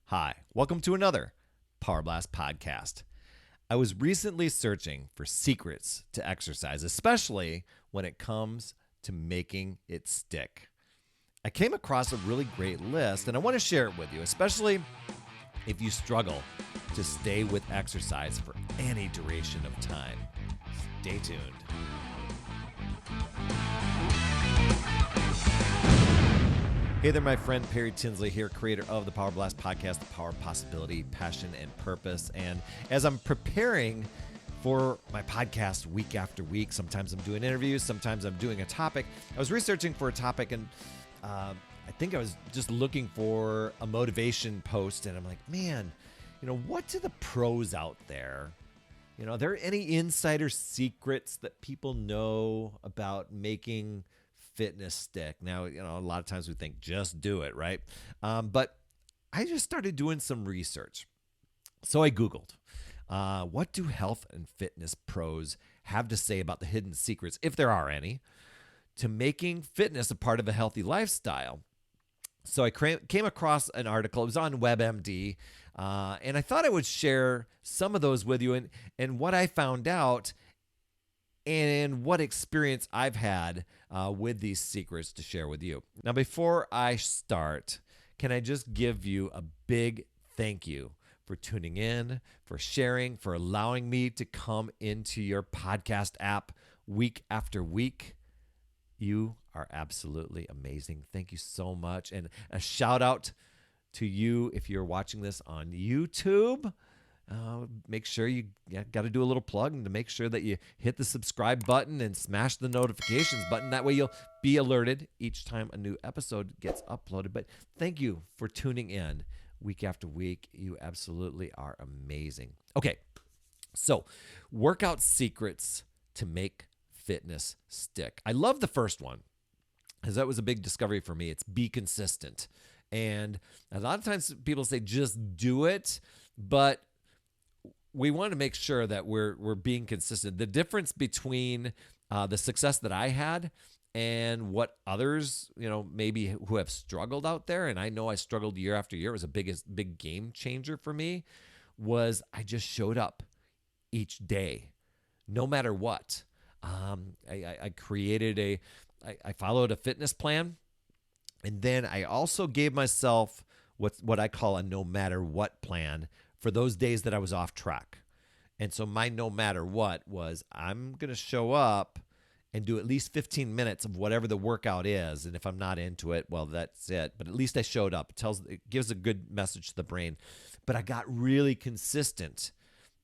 Hi, welcome to another Power Blast podcast. I was recently searching for secrets to exercise, especially when it comes to making it stick. I came across a really great list and I want to share it with you, especially if you struggle to stay with exercise for any duration of time. Stay tuned. Hey there, my friend Perry Tinsley here, creator of the Power Blast podcast, The Power of Possibility, Passion, and Purpose. And as I'm preparing for my podcast week after week, sometimes I'm doing interviews, sometimes I'm doing a topic. I was researching for a topic and I think I was just looking for a motivation post. And I'm like, man, what do the pros out there? Are there any insider secrets that people know about making fitness stick? Now, a lot of times we think just do it, right? But I just started doing some research. So I Googled, what do health and fitness pros have to say about the hidden secrets, if there are any, to making fitness a part of a healthy lifestyle? So I came across an article. It was on WebMD, and I thought I would share some of those with you and what I found out and what experience I've had with these secrets to share with you. Now, before I start, can I just give you a big thank you for tuning in, for sharing, for allowing me to come into your podcast app week after week. You are absolutely amazing. Thank you so much. And a shout out to you if you're watching this on YouTube. Make sure you got to do a little plug and to make sure that you hit the subscribe button and smash the notifications button. That way you'll be alerted each time a new episode gets uploaded. But thank you for tuning in week after week. You absolutely are amazing. Okay, so workout secrets to make fitness stick. I love the first one because that was a big discovery for me. It's be consistent. And a lot of times people say just do it, but we want to make sure that we're being consistent. The difference between the success that I had and what others, maybe who have struggled out there, and I know I struggled year after year, it was a big game changer for me, was I just showed up each day, no matter what. I created I followed a fitness plan, and then I also gave myself what I call a no matter what plan for those days that I was off track. And so my no matter what was I'm going to show up and do at least 15 minutes of whatever the workout is. And if I'm not into it, well, that's it. But at least I showed up. It gives a good message to the brain. But I got really consistent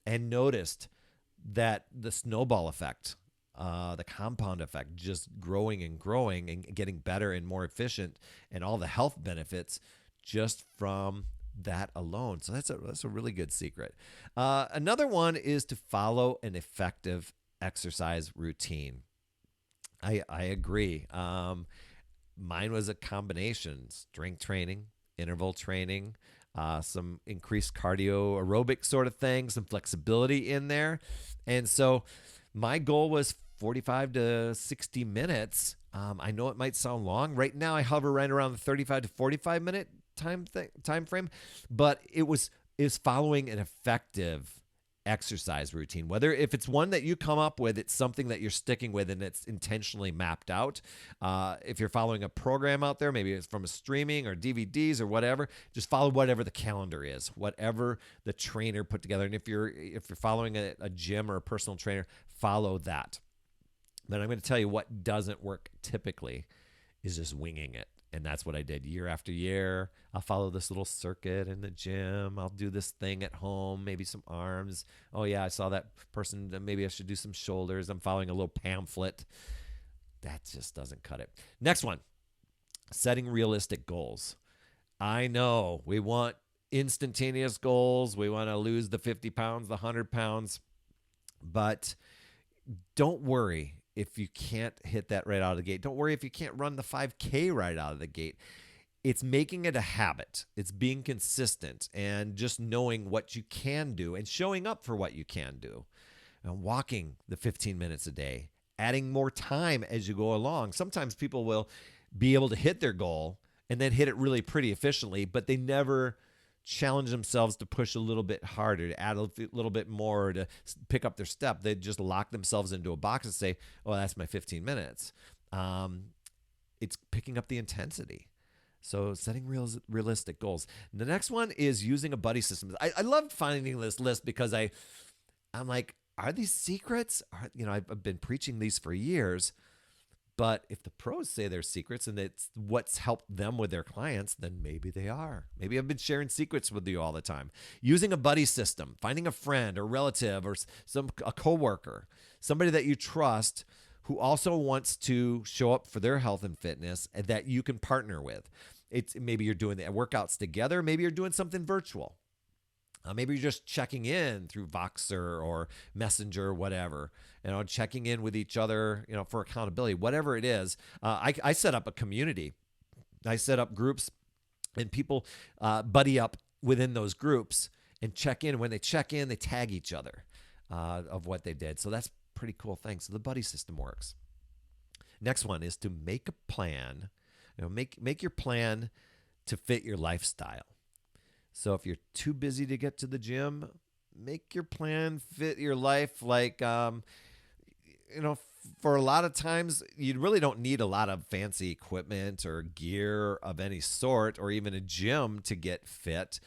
and noticed that the snowball effect, the compound effect, just growing and growing and getting better and more efficient, and all the health benefits just from that alone. So that's a really good secret. Another one is to follow an effective exercise routine. I agree. Mine was a combination: strength training, interval training, some increased cardio aerobic sort of thing, some flexibility in there. And so my goal was 45 to 60 minutes. I know it might sound long. Right now I hover right around the 35 to 45 minute time frame, but it was following an effective exercise routine. Whether if it's one that you come up with, it's something that you're sticking with and it's intentionally mapped out. If you're following a program out there, maybe it's from a streaming or DVDs or whatever, just follow whatever the calendar is, whatever the trainer put together. And if you're following a gym or a personal trainer, follow that. But I'm going to tell you what doesn't work typically is just winging it. And that's what I did year after year. I'll follow this little circuit in the gym. I'll do this thing at home, maybe some arms. Oh, yeah, I saw that person. Maybe I should do some shoulders. I'm following a little pamphlet. That just doesn't cut it. Next one, setting realistic goals. I know we want instantaneous goals. We want to lose the 50 pounds, the 100 pounds. But don't worry if you can't hit that right out of the gate. Don't worry if you can't run the 5K right out of the gate. It's making it a habit. It's being consistent and just knowing what you can do and showing up for what you can do. And walking the 15 minutes a day, adding more time as you go along. Sometimes people will be able to hit their goal and then hit it really pretty efficiently, but they never challenge themselves to push a little bit harder, to add a little bit more, to pick up their step. They just lock themselves into a box and say, "Oh, that's my 15 minutes." It's picking up the intensity. So setting realistic goals. The next one is using a buddy system. I loved finding this list because I'm like, are these secrets? I've been preaching these for years, but if the pros say they're secrets and it's what's helped them with their clients, then maybe they are. Maybe I've been sharing secrets with you all the time. Using a buddy system, finding a friend or relative or a coworker, somebody that you trust who also wants to show up for their health and fitness and that you can partner with. It's maybe you're doing the workouts together. Maybe you're doing something virtual. Maybe you're just checking in through Voxer or Messenger or whatever, checking in with each other, for accountability, whatever it is. I set up a community. I set up groups and people buddy up within those groups and check in. When they check in, they tag each other of what they did. So that's pretty cool thing. So the buddy system works. Next one is to make a plan. Make your plan to fit your lifestyle. So if you're too busy to get to the gym, make your plan fit your life. Like, for a lot of times, you really don't need a lot of fancy equipment or gear of any sort, or even a gym to get fit.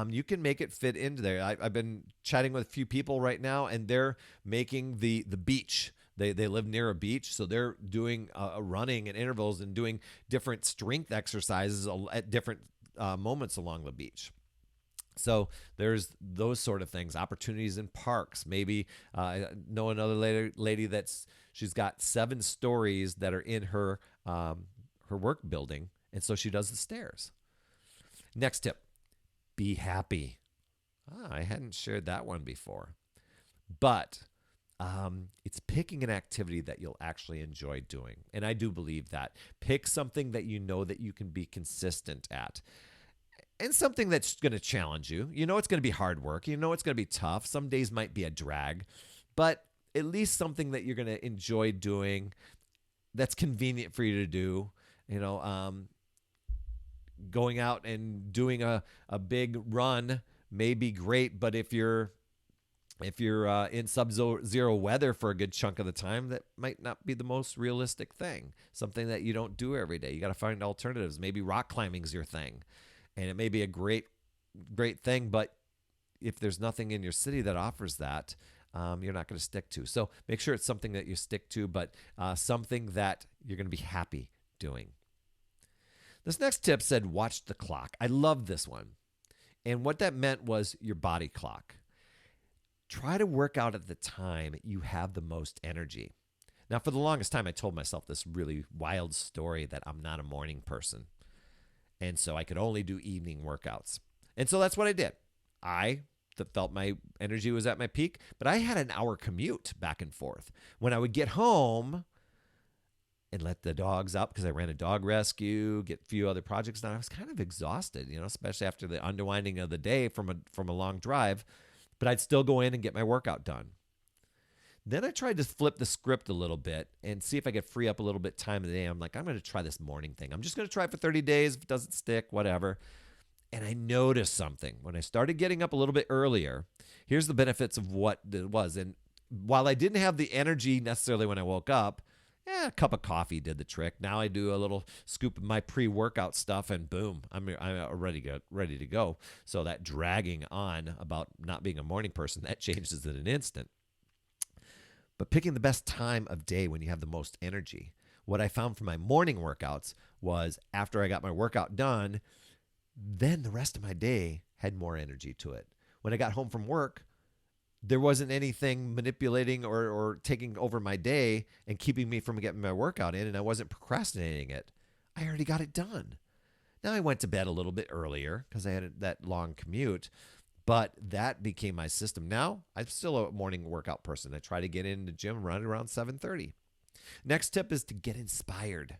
You can make it fit into there. I've been chatting with a few people right now, and they're making the beach. They live near a beach, so they're doing running and intervals and doing different strength exercises at different moments along the beach. So there's those sort of things, opportunities in parks. Maybe I know another lady she's got 7 stories that are in her work building, and so she does the stairs. Next tip, be happy. I hadn't shared that one before, but it's picking an activity that you'll actually enjoy doing, and I do believe that. Pick something that you know that you can be consistent at. And something that's going to challenge you. It's going to be hard work. It's going to be tough. Some days might be a drag, but at least something that you're going to enjoy doing that's convenient for you to do. Going out and doing a big run may be great, but if you're in sub-zero weather for a good chunk of the time, that might not be the most realistic thing. Something that you don't do every day. You got to find alternatives. Maybe rock climbing's your thing. And it may be a great thing, but if there's nothing in your city that offers that, you're not going to stick to. So make sure it's something that you stick to, but something that you're going to be happy doing. This next tip said, watch the clock. I love this one. And what that meant was your body clock. Try to work out at the time you have the most energy. Now, for the longest time, I told myself this really wild story that I'm not a morning person. And so I could only do evening workouts. And so that's what I did. I felt my energy was at my peak, but I had an hour commute back and forth. When I would get home and let the dogs out, because I ran a dog rescue, get a few other projects done, I was kind of exhausted, especially after the unwinding of the day from a long drive. But I'd still go in and get my workout done. Then I tried to flip the script a little bit and see if I could free up a little bit time of the day. I'm like, I'm going to try this morning thing. I'm just going to try it for 30 days. If it doesn't stick, whatever. And I noticed something. When I started getting up a little bit earlier, here's the benefits of what it was. And while I didn't have the energy necessarily when I woke up, a cup of coffee did the trick. Now I do a little scoop of my pre-workout stuff and boom, I'm ready to go. So that dragging on about not being a morning person, that changes in an instant. But picking the best time of day when you have the most energy. What I found for my morning workouts was after I got my workout done, then the rest of my day had more energy to it. When I got home from work, there wasn't anything manipulating or taking over my day and keeping me from getting my workout in, and I wasn't procrastinating it. I already got it done. Now I went to bed a little bit earlier because I had that long commute. But that became my system. Now, I'm still a morning workout person. I try to get in the gym right around 7:30. Next tip is to get inspired.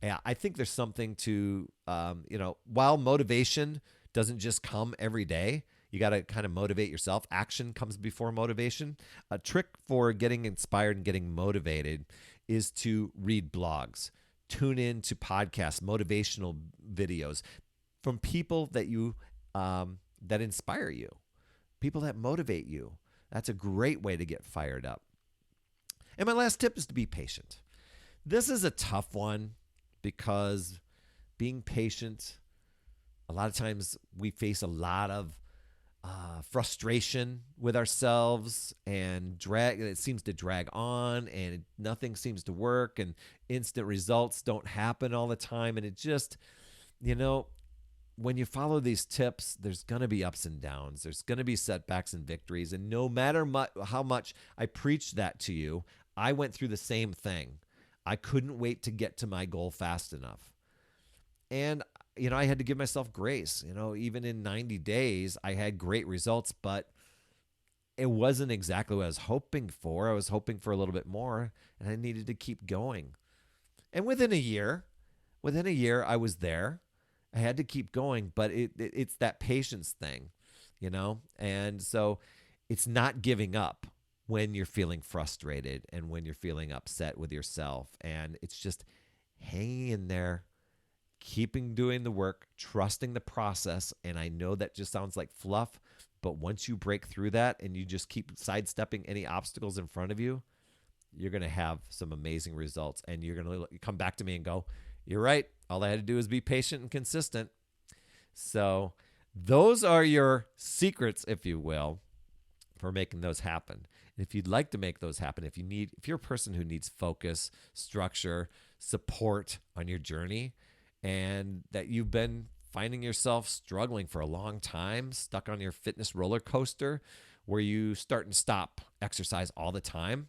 Yeah, I think there's something to, while motivation doesn't just come every day, you got to kind of motivate yourself. Action comes before motivation. A trick for getting inspired and getting motivated is to read blogs, tune in to podcasts, motivational videos from people that you that inspire you, people that motivate you. That's a great way to get fired up. And my last tip is to be patient. This is a tough one because being patient, a lot of times we face a lot of frustration with ourselves, and it seems to drag on, and nothing seems to work, and instant results don't happen all the time. And it just, when you follow these tips, there's going to be ups and downs. There's going to be setbacks and victories. And no matter how much I preach that to you, I went through the same thing. I couldn't wait to get to my goal fast enough. And I had to give myself grace. Even in 90 days, I had great results, but it wasn't exactly what I was hoping for. I was hoping for a little bit more, and I needed to keep going. And within a year, I was there. I had to keep going, but it's that patience thing, And so it's not giving up when you're feeling frustrated and when you're feeling upset with yourself. And it's just hanging in there, keeping doing the work, trusting the process. And I know that just sounds like fluff, but once you break through that and you just keep sidestepping any obstacles in front of you, you're going to have some amazing results. And you're going to come back to me and go, you're right. All I had to do is be patient and consistent. So those are your secrets, if you will, for making those happen. And if you'd like to make those happen, if you're a person who needs focus, structure, support on your journey, and that you've been finding yourself struggling for a long time, stuck on your fitness roller coaster where you start and stop exercise all the time,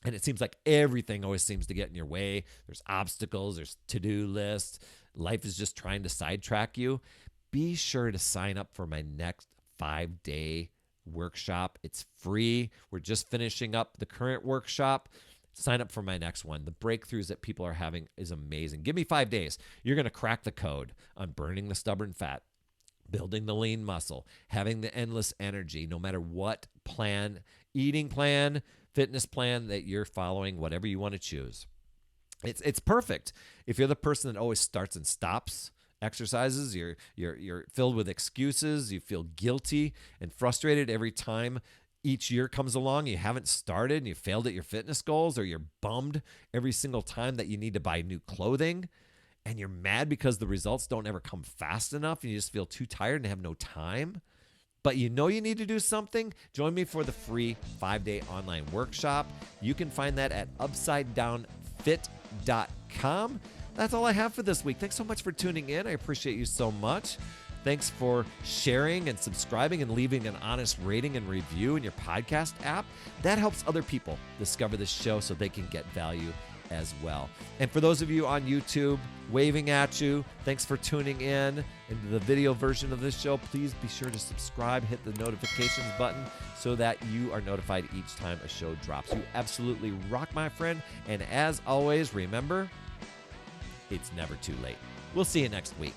and it seems like everything always seems to get in your way. There's obstacles, there's to-do lists, life is just trying to sidetrack you. Be sure to sign up for my next 5-day workshop. It's free. We're just finishing up the current workshop. Sign up for my next one. The breakthroughs that people are having is amazing. Give me 5 days. You're going to crack the code on burning the stubborn fat, building the lean muscle, having the endless energy, no matter what plan, eating plan, fitness plan that you're following, whatever you want to choose. It's perfect. If you're the person that always starts and stops exercises, you're filled with excuses, you feel guilty and frustrated every time each year comes along, you haven't started and you failed at your fitness goals, or you're bummed every single time that you need to buy new clothing, and you're mad because the results don't ever come fast enough and you just feel too tired and have no time, but you need to do something, join me for the free 5-day online workshop. You can find that at upsidedownfit.com. That's all I have for this week. Thanks so much for tuning in. I appreciate you so much. Thanks for sharing and subscribing and leaving an honest rating and review in your podcast app. That helps other people discover this show so they can get value as well. And for those of you on YouTube, waving at you, thanks for tuning in into the video version of this show. Please be sure to subscribe, hit the notifications button so that you are notified each time a show drops. You absolutely rock, my friend. And as always, remember, it's never too late. We'll see you next week.